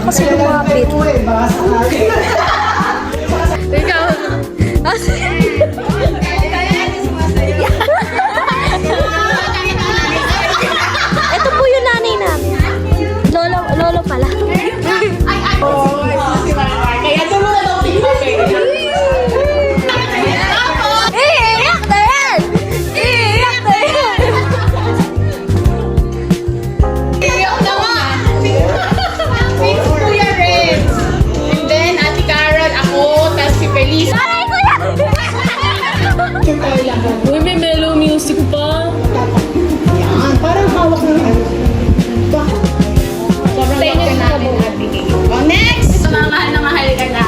kasi lumapit. Ikaw. Ito po yung nanay namin. Lolo pala. Kaya ito mo na daw TikTok eh. Iiyak na yan! Iiyak na yan! Iyak na nga. Si Kuya Renz. And then, Ate Carol, ako, tapos si Feliz. Aray ko yan! Uy, may mellow music pa. Yan, parang hawak ng ano. Sobrang laki natin nabigay. Oh, next! Ito na mahal ka na.